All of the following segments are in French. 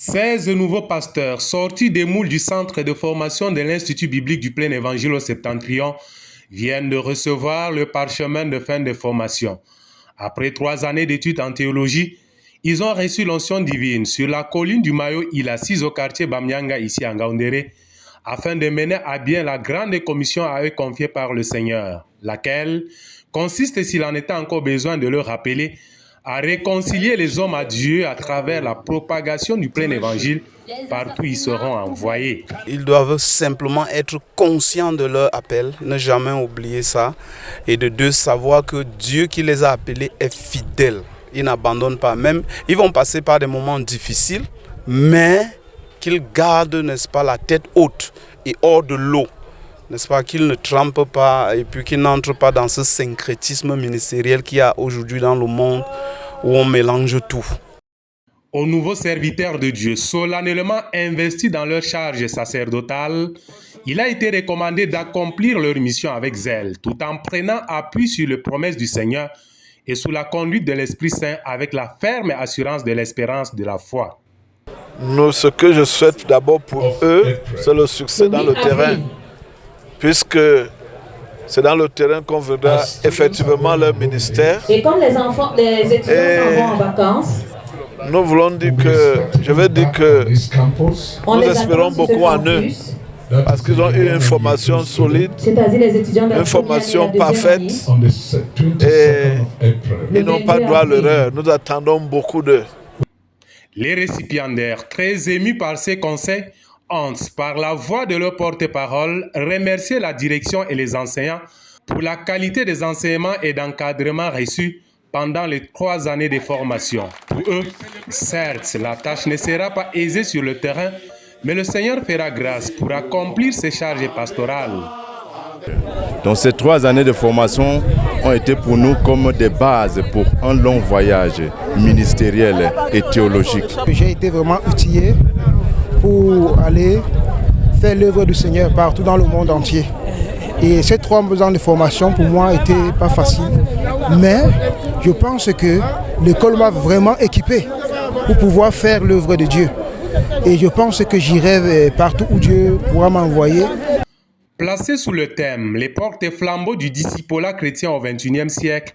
16 nouveaux pasteurs sortis des moules du centre de formation de l'Institut biblique du Plein Évangile au Septentrion viennent de recevoir le parchemin de fin de formation. Après 3 années d'études en théologie, ils ont reçu l'onction divine sur la colline du Mayo Île assise au quartier Bamyanga ici à Ngaoundéré, afin de mener à bien la grande commission à eux confiée par le Seigneur, laquelle consiste, s'il en était encore besoin de le rappeler, à réconcilier les hommes à Dieu à travers la propagation du plein évangile partout où ils seront envoyés. Ils doivent simplement être conscients de leur appel, ne jamais oublier ça, et de deux, savoir que Dieu qui les a appelés est fidèle. Il n'abandonne pas. Même, ils vont passer par des moments difficiles, mais qu'ils gardent, n'est-ce pas, la tête haute et hors de l'eau. N'est-ce pas, qu'ils ne trempent pas et puis qu'ils n'entrent pas dans ce syncrétisme ministériel qu'il y a aujourd'hui dans le monde où on mélange tout. Aux nouveaux serviteurs de Dieu, solennellement investis dans leur charge sacerdotale, il a été recommandé d'accomplir leur mission avec zèle, tout en prenant appui sur les promesses du Seigneur et sous la conduite de l'Esprit Saint avec la ferme assurance de l'espérance de la foi. Ce que je souhaite d'abord pour eux, c'est le succès dans le terrain, puisque c'est dans le terrain qu'on verra effectivement leur ministère. Et comme les étudiants vont en vacances, nous voulons dire que nous espérons beaucoup en eux, parce qu'ils ont eu une formation solide, une formation parfaite, et ils n'ont pas droit à l'erreur. Nous attendons beaucoup d'eux. Les récipiendaires, très émus par ces conseils, ont, par la voix de leur porte-parole, remercié la direction et les enseignants pour la qualité des enseignements et d'encadrement reçus pendant les 3 années de formation. Pour eux, certes, la tâche ne sera pas aisée sur le terrain, mais le Seigneur fera grâce pour accomplir ses charges pastorales. Donc ces 3 années de formation ont été pour nous comme des bases pour un long voyage ministériel et théologique. J'ai été vraiment outillé pour aller faire l'œuvre du Seigneur partout dans le monde entier. Et ces 3 ans de formation pour moi n'étaient pas faciles. Mais je pense que l'école m'a vraiment équipé pour pouvoir faire l'œuvre de Dieu. Et je pense que j'irai partout où Dieu pourra m'envoyer. Placée sous le thème « Les porte-flambeaux du discipolat chrétien au XXIe siècle »,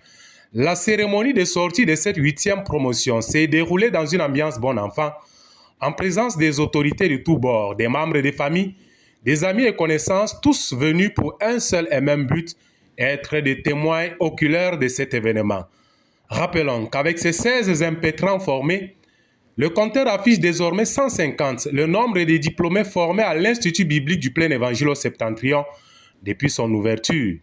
la cérémonie de sortie de cette 8e promotion s'est déroulée dans une ambiance bon enfant, en présence des autorités de tous bords, des membres des familles, des amis et connaissances, tous venus pour un seul et même but, être des témoins oculaires de cet événement. Rappelons qu'avec ces 16 impétrants formés, le compteur affiche désormais 150, le nombre des diplômés formés à l'Institut biblique du Plein Évangile au Septentrion depuis son ouverture.